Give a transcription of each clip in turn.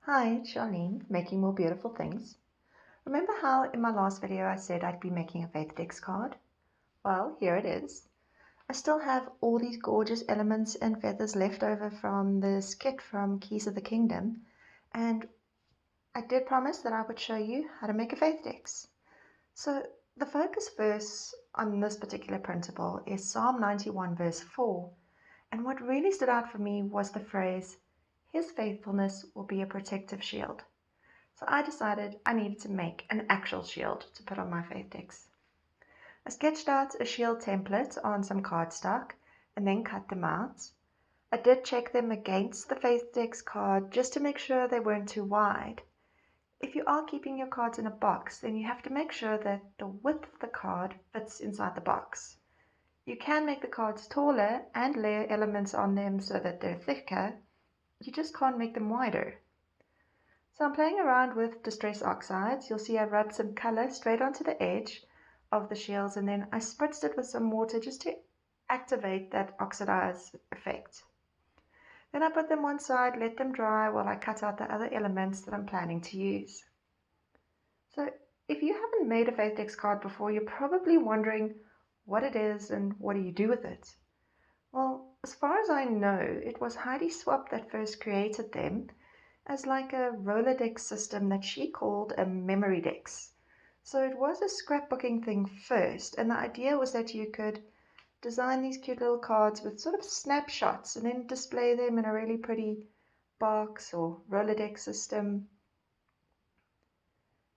Hi, it's Charlene, making more beautiful things. Remember how in my last video I said I'd be making a Faithdex card? Well, here it is. I still have all these gorgeous elements and feathers left over from this kit from Keys of the Kingdom, and I did promise that I would show you how to make a Faithdex. So the focus verse on this particular printable is Psalm 91 verse 4, and what really stood out for me was the phrase, "His faithfulness will be a protective shield." So I decided I needed to make an actual shield to put on my Faithdex. I sketched out a shield template on some cardstock and then cut them out. I did check them against the Faithdex card just to make sure they weren't too wide. If you are keeping your cards in a box, then you have to make sure that the width of the card fits inside the box. You can make the cards taller and layer elements on them so that they're thicker. You just can't make them wider. So I'm playing around with Distress Oxides. You'll see I rubbed some color straight onto the edge of the shields, and then I spritzed it with some water just to activate that oxidize effect. Then I put them one side, let them dry while I cut out the other elements that I'm planning to use. So if you haven't made a Faithdex card before, you're probably wondering what it is and what do you do with it. Well, as far as I know, it was Heidi Swap that first created them as like a Rolodex system that she called a memory dex. So it was a scrapbooking thing first, and the idea was that you could design these cute little cards with sort of snapshots and then display them in a really pretty box or Rolodex system.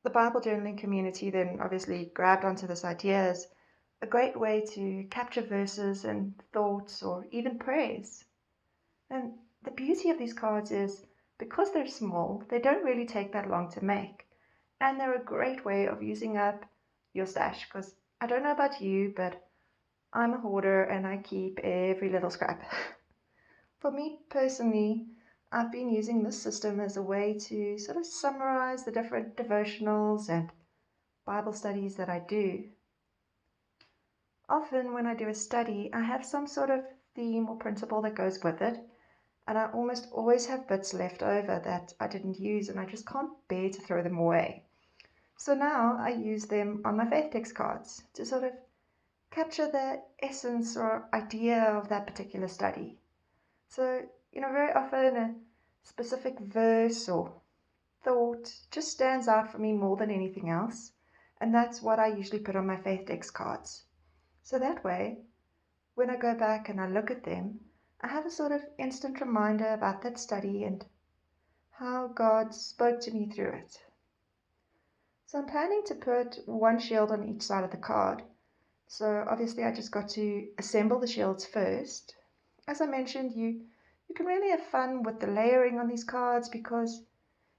The Bible journaling community then obviously grabbed onto this idea as a great way to capture verses and thoughts or even prayers. And the beauty of these cards is because they're small, they don't really take that long to make. And they're a great way of using up your stash because I don't know about you, but I'm a hoarder and I keep every little scrap. For me personally, I've been using this system as a way to sort of summarize the different devotionals and Bible studies that I do. Often when I do a study, I have some sort of theme or principle that goes with it, and I almost always have bits left over that I didn't use and I just can't bear to throw them away. So now I use them on my Faithdex cards to sort of capture the essence or idea of that particular study. So, very often a specific verse or thought just stands out for me more than anything else, and that's what I usually put on my Faithdex cards. So that way, when I go back and I look at them, I have a sort of instant reminder about that study and how God spoke to me through it. So I'm planning to put one shield on each side of the card. So obviously I just got to assemble the shields first. As I mentioned, you can really have fun with the layering on these cards because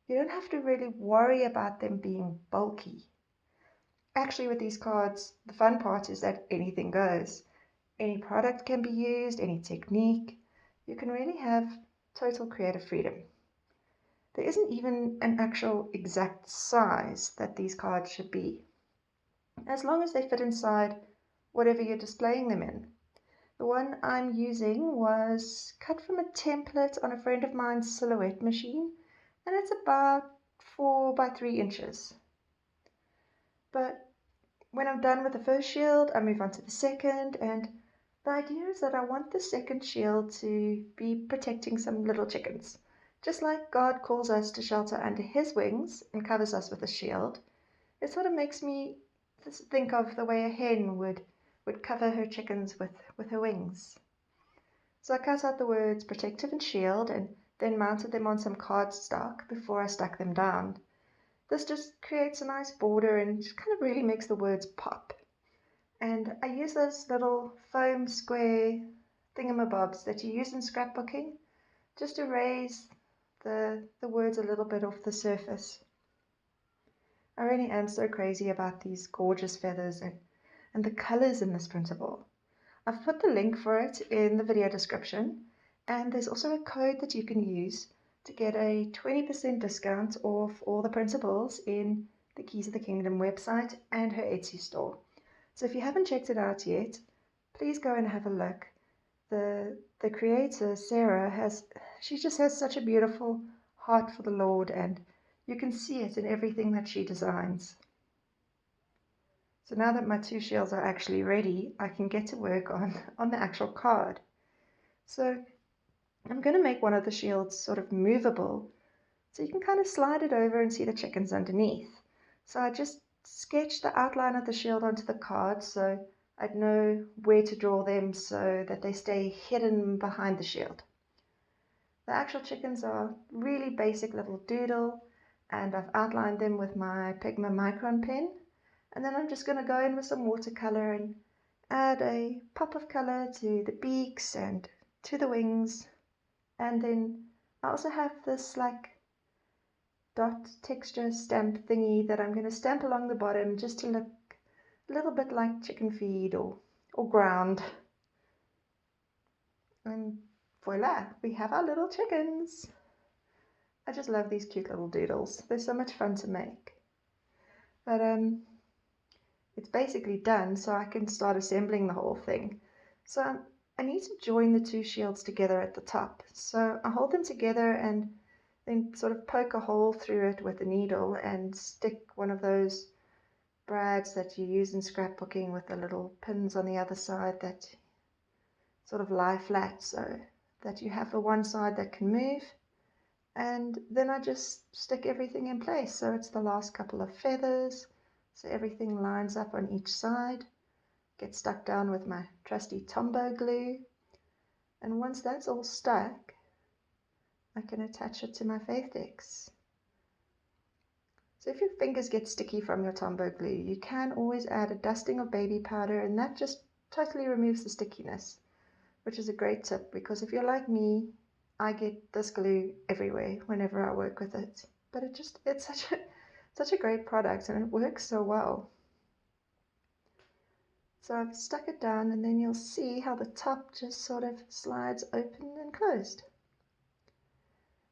you don't have to really worry about them being bulky. Actually, with these cards, the fun part is that anything goes. Any product can be used, any technique. You can really have total creative freedom. There isn't even an actual exact size that these cards should be, as long as they fit inside whatever you're displaying them in. The one I'm using was cut from a template on a friend of mine's silhouette machine, and it's about 4 by 3 inches. But when I'm done with the first shield, I move on to the second, and the idea is that I want the second shield to be protecting some little chickens. Just like God calls us to shelter under his wings and covers us with a shield, it sort of makes me think of the way a hen would cover her chickens with her wings. So I cut out the words protective and shield and then mounted them on some cardstock before I stuck them down. This just creates a nice border and just kind of really makes the words pop. And I use those little foam square thingamabobs that you use in scrapbooking just to raise the words a little bit off the surface. I really am so crazy about these gorgeous feathers and the colors in this printable. I've put the link for it in the video description, and there's also a code that you can use to get a 20% discount off all the printables in the Keys of the Kingdom website and her Etsy store. So if you haven't checked it out yet, please go and have a look. The creator, Sarah, she just has such a beautiful heart for the Lord, and you can see it in everything that she designs. So now that my 2 shields are actually ready, I can get to work on the actual card. So I'm going to make one of the shields sort of movable, so you can kind of slide it over and see the chickens underneath. So I just sketched the outline of the shield onto the card so I'd know where to draw them so that they stay hidden behind the shield. The actual chickens are really basic little doodle, and I've outlined them with my Pigma Micron pen. And then I'm just going to go in with some watercolor and add a pop of color to the beaks and to the wings. And then I also have this like dot texture stamp thingy that I'm going to stamp along the bottom just to look a little bit like chicken feed or ground. And voila, we have our little chickens. I just love these cute little doodles. They're so much fun to make. But it's basically done, so I can start assembling the whole thing. So I need to join the 2 shields together at the top. So I hold them together and then sort of poke a hole through it with a needle and stick one of those brads that you use in scrapbooking with the little pins on the other side that sort of lie flat so that you have the one side that can move. And then I just stick everything in place. So it's the last couple of feathers. So everything lines up on each side. Get stuck down with my trusty Tombow glue. And once that's all stuck, I can attach it to my Faithdex. So if your fingers get sticky from your Tombow glue, you can always add a dusting of baby powder, and that just totally removes the stickiness, which is a great tip because if you're like me, I get this glue everywhere whenever I work with it. But it's such a great product and it works so well. So I've stuck it down, and then you'll see how the top just sort of slides open and closed.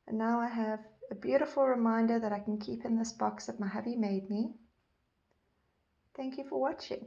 And now I have a beautiful reminder that I can keep in this box that my hubby made me. Thank you for watching.